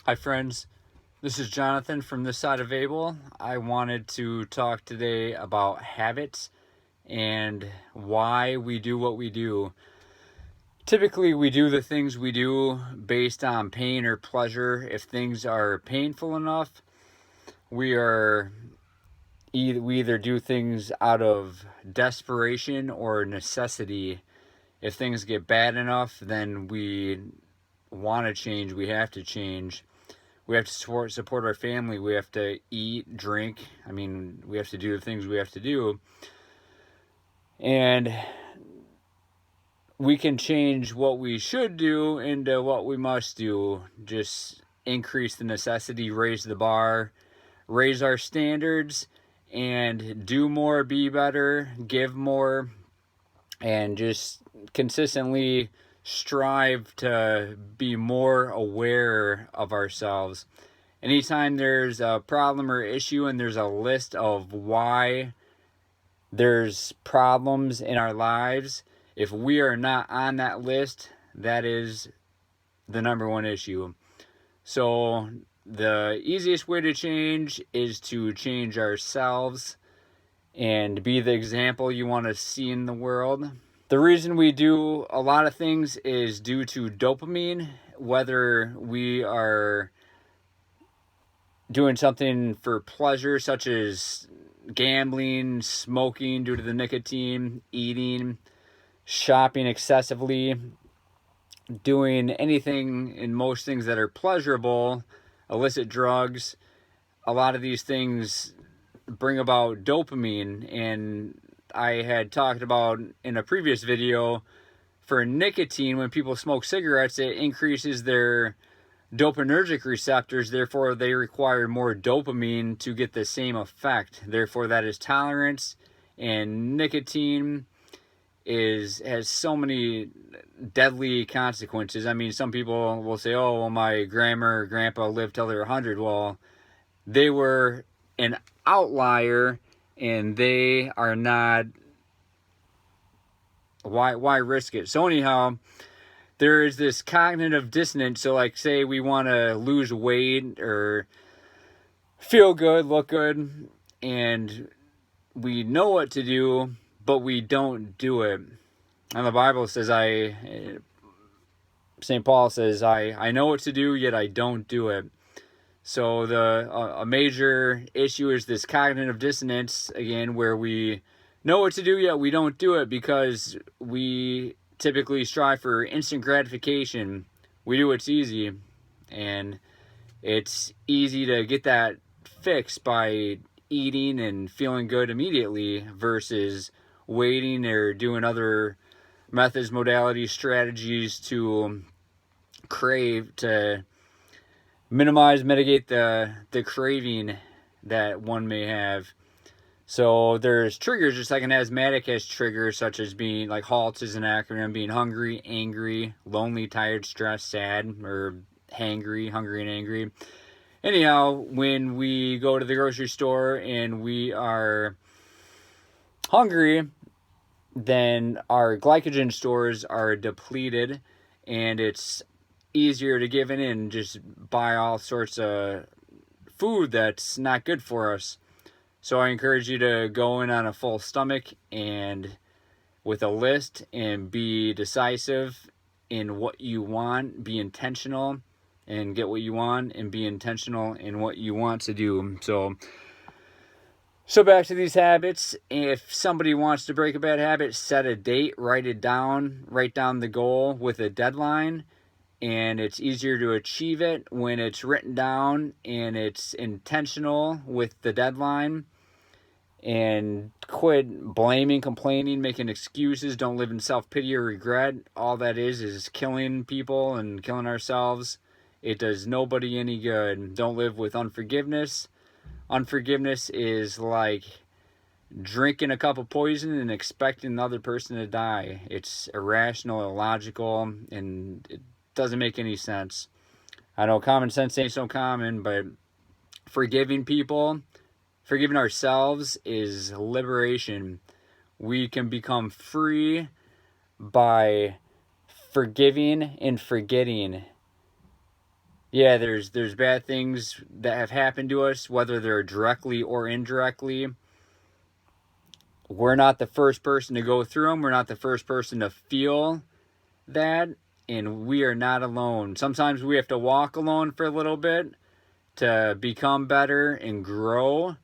Hi friends, this is Jonathan from this side of Abel. I wanted to talk today about habits and why we do what we do. Typically, we do the things we do based on pain or pleasure. If things are painful enough, we are we either do things out of desperation or necessity. If things get bad enough, then we want to change, we have to change. We have to support our family. We have to eat, drink. We have to do the things we have to do. And we can change what we should do into what we must do. Just increase the necessity, raise the bar, raise our standards, and do more, be better, give more, and just consistently strive to be more aware of ourselves. Anytime there's a problem or issue and there's a list of why there's problems in our lives, if we are not on that list, that is the number one issue. So the easiest way to change is to change ourselves and be the example you want to see in the world. The reason we do a lot of things is due to dopamine, whether we are doing something for pleasure, such as gambling, smoking due to the nicotine, eating, shopping excessively, doing anything and most things that are pleasurable, illicit drugs. A lot of these things bring about dopamine, and I had talked about in a previous video, for nicotine, when people smoke cigarettes, it increases their dopaminergic receptors, therefore they require more dopamine to get the same effect. Therefore, that is tolerance, and nicotine has so many deadly consequences. Some people will say, oh, well, my grandma or grandpa lived till they were 100. Well, they were an outlier, and they are not. Why risk it? So anyhow, there is this cognitive dissonance. So, like, say we want to lose weight or feel good, look good, and we know what to do, but we don't do it. And the Bible says, St. Paul says, I know what to do, yet I don't do it. So a major issue is this cognitive dissonance, again, where we know what to do, yet we don't do it because we typically strive for instant gratification. We do what's easy, and it's easy to get that fix by eating and feeling good immediately versus waiting or doing other methods, modalities, strategies to mitigate the craving that one may have. So there's triggers, just like an asthmatic has triggers, such as being, like, HALT is an acronym, being hungry, angry, lonely, tired, stressed, sad, or hangry, hungry and angry. Anyhow, when we go to the grocery store and we are hungry, then our glycogen stores are depleted, and it's easier to give in and just buy all sorts of food that's not good for us. So I encourage you to go in on a full stomach and with a list and be decisive in what you want, be intentional and get what you want, and be intentional in what you want to do. So back to these habits. If somebody wants to break a bad habit, set a date, write it down, write down the goal with a deadline, and it's easier to achieve it when it's written down and it's intentional with the deadline. And quit blaming, complaining, making excuses. Don't live in self-pity or regret. All that is killing people and killing ourselves. It does nobody any good. Don't live with unforgiveness. Unforgiveness is like drinking a cup of poison and expecting the other person to die. It's irrational, illogical, and it doesn't make any sense. I know common sense ain't so common, but forgiving people, forgiving ourselves is liberation. We can become free by forgiving and forgetting. Yeah, there's bad things that have happened to us, whether they're directly or indirectly. We're not the first person to go through them. We're not the first person to feel that, and we are not alone. Sometimes we have to walk alone for a little bit to become better and grow,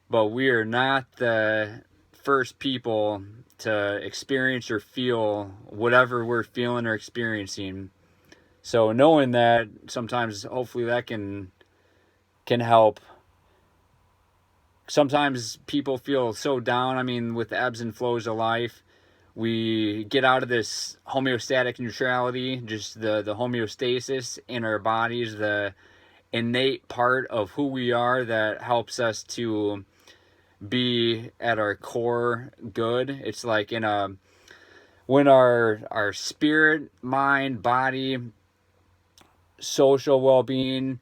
but we are not the first people to experience or feel whatever we're feeling or experiencing. So knowing that, sometimes hopefully that can help. Sometimes people feel so down. I mean, with the ebbs and flows of life, we get out of this homeostatic neutrality, just the homeostasis in our bodies, the innate part of who we are that helps us to be at our core good. It's like when our spirit, mind, body, social well-being,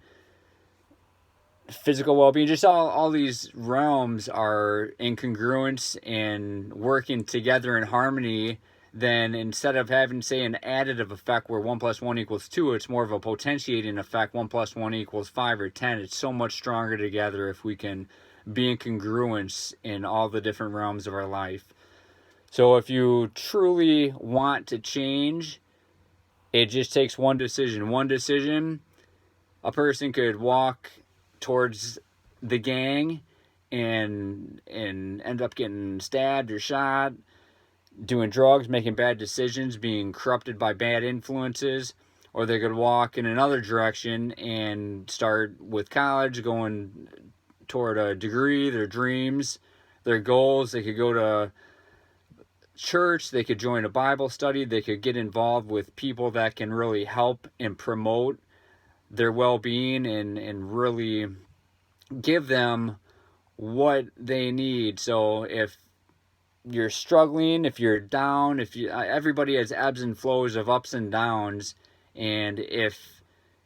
physical well-being, just all these realms are in congruence and working together in harmony, then instead of having, say, an additive effect where 1 plus 1 equals 2, it's more of a potentiating effect. 1 plus 1 equals 5 or 10. It's so much stronger together if we can be in congruence in all the different realms of our life. So if you truly want to change, it just takes one decision. One decision, a person could walk towards the gang and end up getting stabbed or shot, doing drugs, making bad decisions, being corrupted by bad influences, or they could walk in another direction and start with college, going toward a degree, their dreams, their goals. They could go to church, they could join a Bible study, they could get involved with people that can really help and promote their well-being and really give them what they need. So if you're struggling, if you're down, if you everybody has ebbs and flows of ups and downs, and if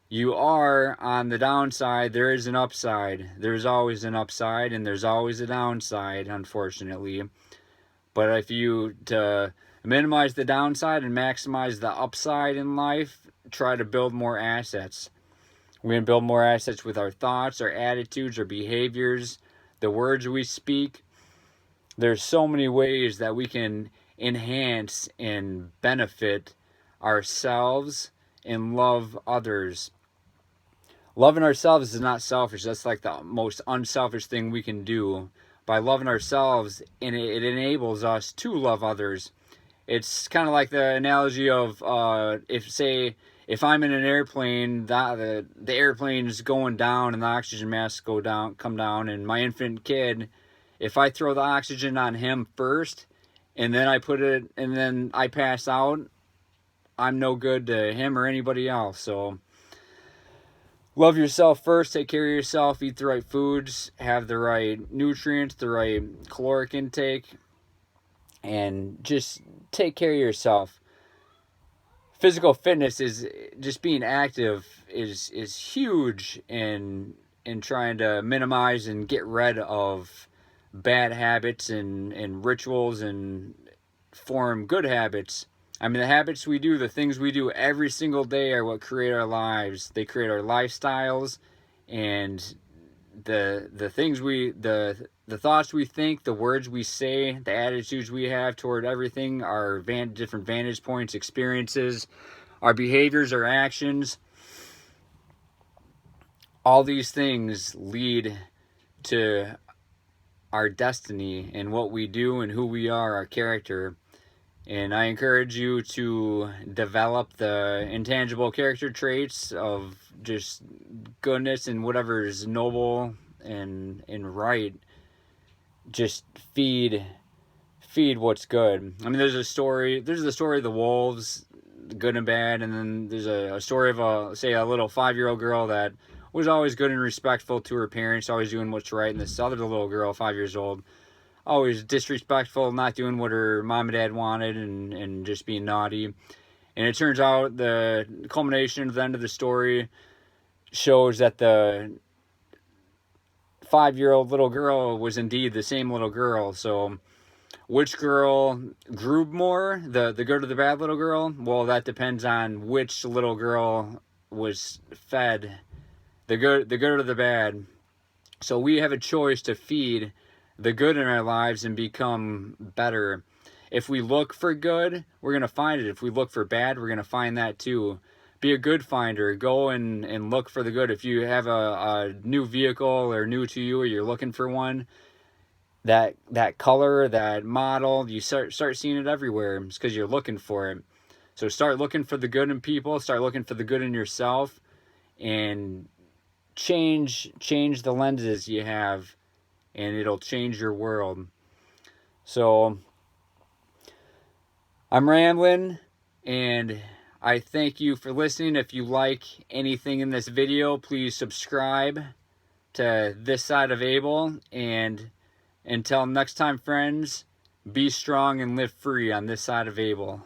you are on the downside, there is an upside. There's always an upside and there's always a downside, unfortunately. But if you to minimize the downside and maximize the upside in life, try to build more assets. We're going to build more assets with our thoughts, our attitudes, our behaviors, the words we speak. There's so many ways that we can enhance and benefit ourselves and love others. Loving ourselves is not selfish. That's like the most unselfish thing we can do. By loving ourselves, and it enables us to love others. It's kind of like the analogy of if I'm in an airplane, the airplane's going down and the oxygen masks come down, and my infant kid, if I throw the oxygen on him first, and then I pass out, I'm no good to him or anybody else. So love yourself first, take care of yourself, eat the right foods, have the right nutrients, the right caloric intake, and just take care of yourself. Physical fitness is just being active is huge in trying to minimize and get rid of bad habits and rituals and form good habits. I mean, the habits we do, the things we do every single day are what create our lives. They create our lifestyles, and the things the thoughts we think, the words we say, the attitudes we have toward everything, our different vantage points, experiences, our behaviors, our actions, all these things lead to our destiny and what we do and who we are, our character. And I encourage you to develop the intangible character traits of just goodness and whatever is noble and right. Just feed what's good. I mean, there's the story of the wolves, good and bad, and then there's a story of a little 5-year-old girl that was always good and respectful to her parents, always doing what's right, and this other little girl, 5 years old, always disrespectful, not doing what her mom and dad wanted, and just being naughty. And it turns out the culmination of the end of the story shows that the 5-year-old little girl was indeed the same little girl. So which girl grew more, the good or the bad little girl? Well, that depends on which little girl was fed the good or the bad. So we have a choice to feed the good in our lives and become better. If we look for good, we're going to find it. If we look for bad, we're going to find that too. Be a good finder. Go and look for the good. If you have a new vehicle or new to you, or you're looking for one, that color, that model, you start seeing it everywhere. It's because you're looking for it. So start looking for the good in people. Start looking for the good in yourself, and change the lenses you have, and it'll change your world. So I'm rambling, and I thank you for listening. If you like anything in this video, please subscribe to This Side of Abel. And until next time, friends, be strong and live free on this side of Abel.